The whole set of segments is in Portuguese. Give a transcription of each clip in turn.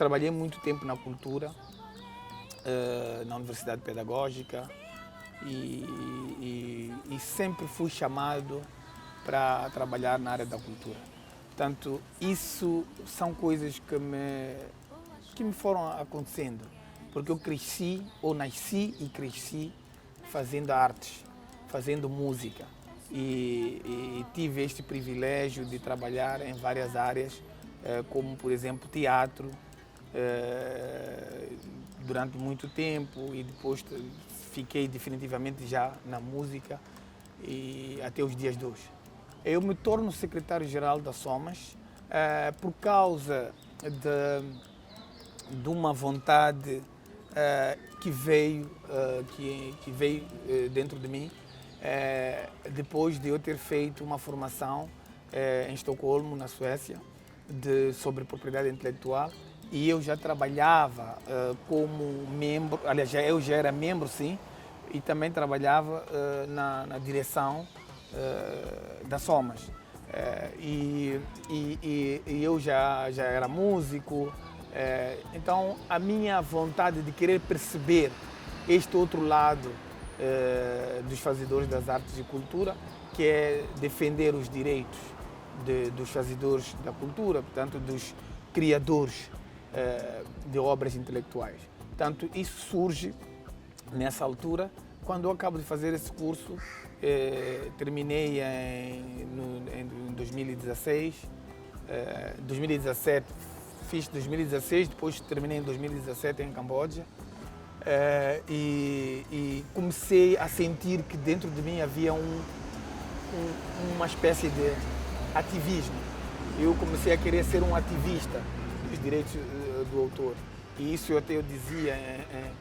trabalhei muito tempo na cultura, na Universidade Pedagógica, e sempre fui chamado para trabalhar na área da cultura. Portanto, isso são coisas que me foram acontecendo, porque eu cresci, ou nasci e cresci fazendo artes, fazendo música. E tive este privilégio de trabalhar em várias áreas, como, por exemplo, teatro, durante muito tempo, e depois fiquei definitivamente já na música e até os dias de hoje. Eu me torno secretário-geral da SOMAS por causa de uma vontade que veio dentro de mim depois de eu ter feito uma formação em Estocolmo, na Suécia, sobre propriedade intelectual, e eu já trabalhava como membro, aliás, eu já era membro, sim, e também trabalhava na direção da SOMAS. E eu já era músico, então a minha vontade de querer perceber este outro lado dos fazedores das artes e cultura, que é defender os direitos dos fazedores da cultura, portanto, dos criadores de obras intelectuais. Portanto, isso surge nessa altura, quando eu acabo de fazer esse curso. Terminei em 2016, 2017, fiz 2016, depois terminei em 2017 em Camboja, e comecei a sentir que dentro de mim havia uma espécie de ativismo. Eu comecei a querer ser um ativista dos direitos do autor, e isso eu dizia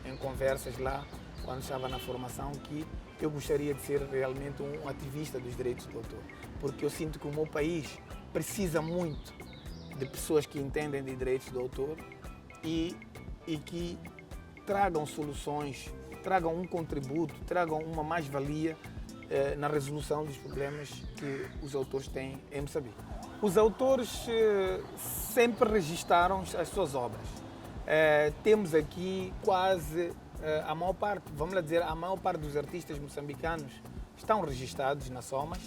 em conversas lá, quando estava na formação, que eu gostaria de ser realmente um ativista dos direitos do autor, porque eu sinto que o meu país precisa muito de pessoas que entendem de direitos do autor e que tragam soluções, tragam um contributo, tragam uma mais-valia na resolução dos problemas que os autores têm em Moçambique. Os autores sempre registaram as suas obras. Temos aqui quase a maior parte, vamos lá dizer, a maior parte dos artistas moçambicanos estão registrados na SOMAS.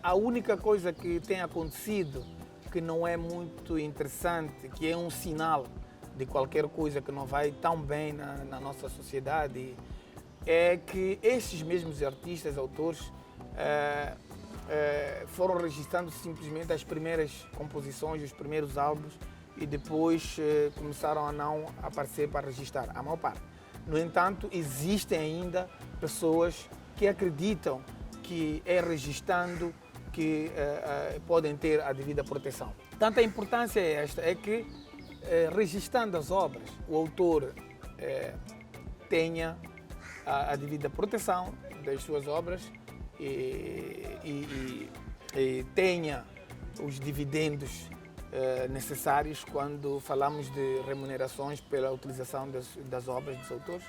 A única coisa que tem acontecido que não é muito interessante, que é um sinal de qualquer coisa que não vai tão bem na nossa sociedade, é que estes mesmos artistas, autores, foram registrando simplesmente as primeiras composições, os primeiros álbuns, e depois começaram a não aparecer para registrar, a maior parte. No entanto, existem ainda pessoas que acreditam que é registrando que podem ter a devida proteção. Portanto, a importância é esta, é que registrando as obras, o autor tenha a devida proteção das suas obras e tenha os dividendos necessários quando falamos de remunerações pela utilização das obras dos autores.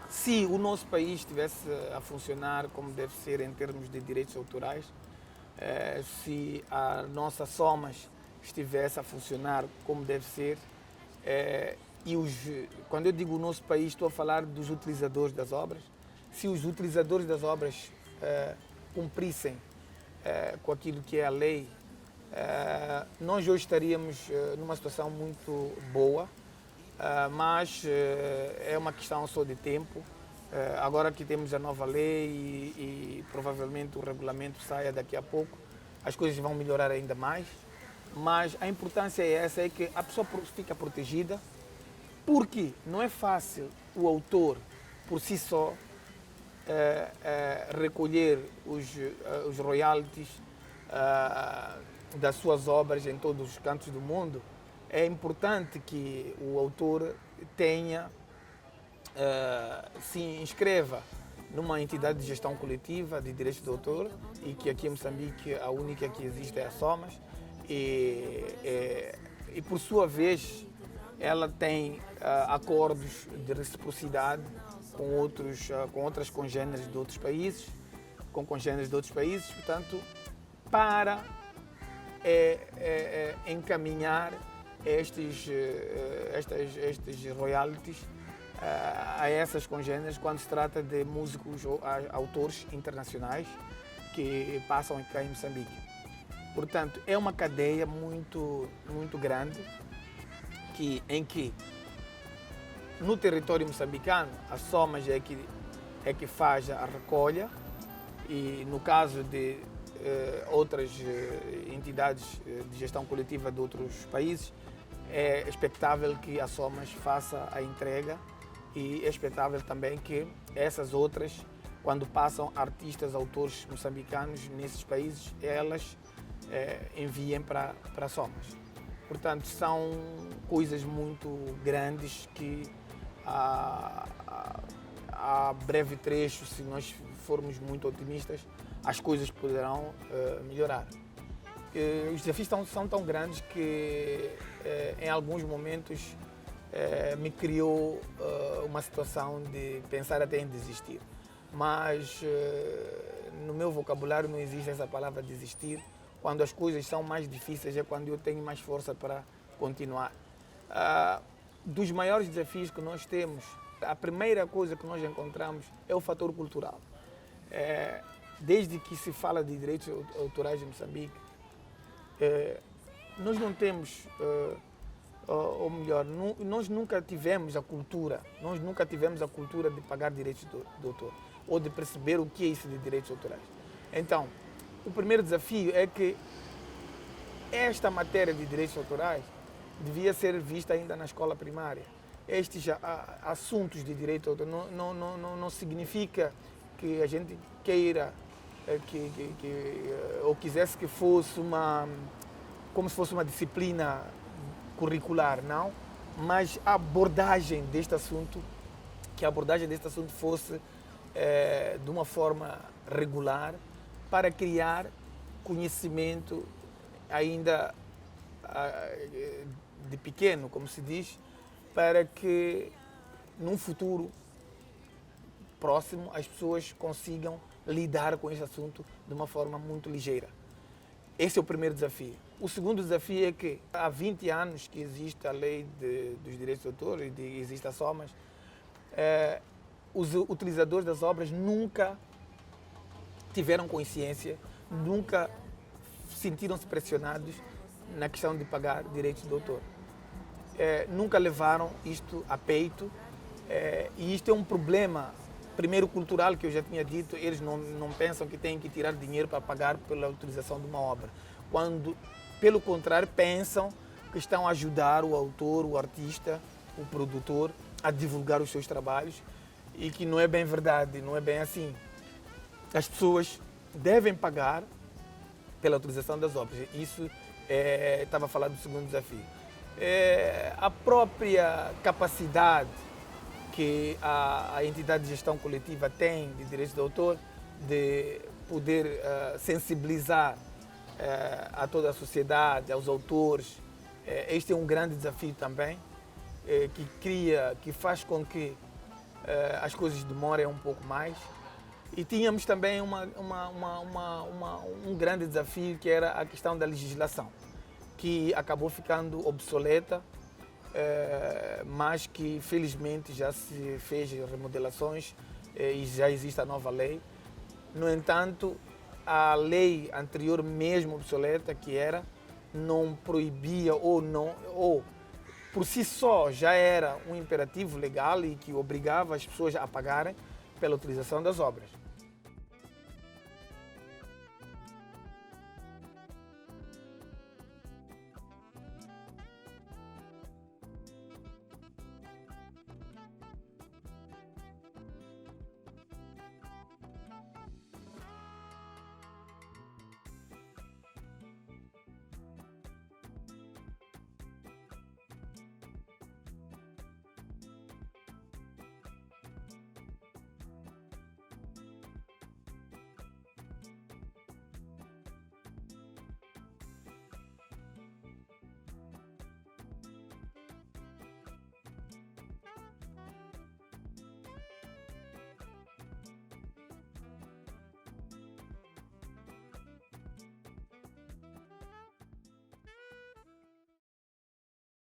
Se o nosso país estivesse a funcionar como deve ser em termos de direitos autorais, se a nossa SOMAS estivesse a funcionar como deve ser, quando eu digo o nosso país, estou a falar dos utilizadores das obras, se os utilizadores das obras cumprissem com aquilo que é a lei, nós hoje estaríamos numa situação muito boa, mas é uma questão só de tempo. Agora que temos a nova lei e provavelmente o regulamento saia daqui a pouco, as coisas vão melhorar ainda mais, mas a importância é essa, é que a pessoa fica protegida, porque não é fácil o autor, por si só, recolher os royalties das suas obras em todos os cantos do mundo. É importante que o autor se inscreva numa entidade de gestão coletiva de direitos do autor, e que aqui em Moçambique a única que existe é a SOMAS, e por sua vez ela tem acordos de reciprocidade com outras congêneres de outros países, portanto, para é encaminhar estes royalties a essas congêneres quando se trata de músicos ou autores internacionais que passam cá em Moçambique. Portanto, é uma cadeia muito grande em que no território moçambicano a SOMAS é que faz a recolha e no caso de outras entidades de gestão coletiva de outros países é expectável que a SOMAS faça a entrega e é expectável também que essas outras, quando passam artistas, autores moçambicanos nesses países, elas enviem para a SOMAS. Portanto, são coisas muito grandes que a breve trecho, se nós formos muito otimistas, as coisas poderão melhorar. Os desafios são tão grandes que em alguns momentos me criou uma situação de pensar até em desistir. Mas no meu vocabulário não existe essa palavra desistir. Quando as coisas são mais difíceis é quando eu tenho mais força para continuar. Dos maiores desafios que nós temos, a primeira coisa que nós encontramos é o fator cultural. Desde que se fala de direitos autorais em Moçambique, nós não temos, ou melhor, nós nunca tivemos a cultura, de pagar direitos de autor, ou de perceber o que é isso de direitos autorais. Então, o primeiro desafio é que esta matéria de direitos autorais devia ser vista ainda na escola primária. Estes assuntos de direito autoral não significa que a gente queira ou quisesse que fosse como se fosse uma disciplina curricular, não, mas a abordagem deste assunto, fosse de uma forma regular para criar conhecimento ainda de pequeno, como se diz, para que num futuro próximo as pessoas consigam lidar com esse assunto de uma forma muito ligeira. Esse é o primeiro desafio. O segundo desafio é que há 20 anos que existe a lei dos direitos de autor e existe a SOMAS, os utilizadores das obras nunca tiveram consciência, nunca sentiram-se pressionados na questão de pagar direitos de autor. Nunca levaram isto a peito e isto é um problema, primeiro cultural, que eu já tinha dito. Eles não pensam que têm que tirar dinheiro para pagar pela utilização de uma obra, quando, pelo contrário, pensam que estão a ajudar o autor, o artista, o produtor a divulgar os seus trabalhos, e que não é bem verdade, não é bem assim. As pessoas devem pagar pela utilização das obras. Isso estava a falar do segundo desafio. A própria capacidade que a entidade de gestão coletiva tem de direitos de autor de poder sensibilizar a toda a sociedade, aos autores. Este é um grande desafio também, que faz com que as coisas demorem um pouco mais. E tínhamos também um grande desafio, que era a questão da legislação, que acabou ficando obsoleta, mas que felizmente já se fez remodelações e já existe a nova lei. No entanto, a lei anterior, mesmo obsoleta que era, não proibia ou por si só já era um imperativo legal e que obrigava as pessoas a pagarem pela utilização das obras.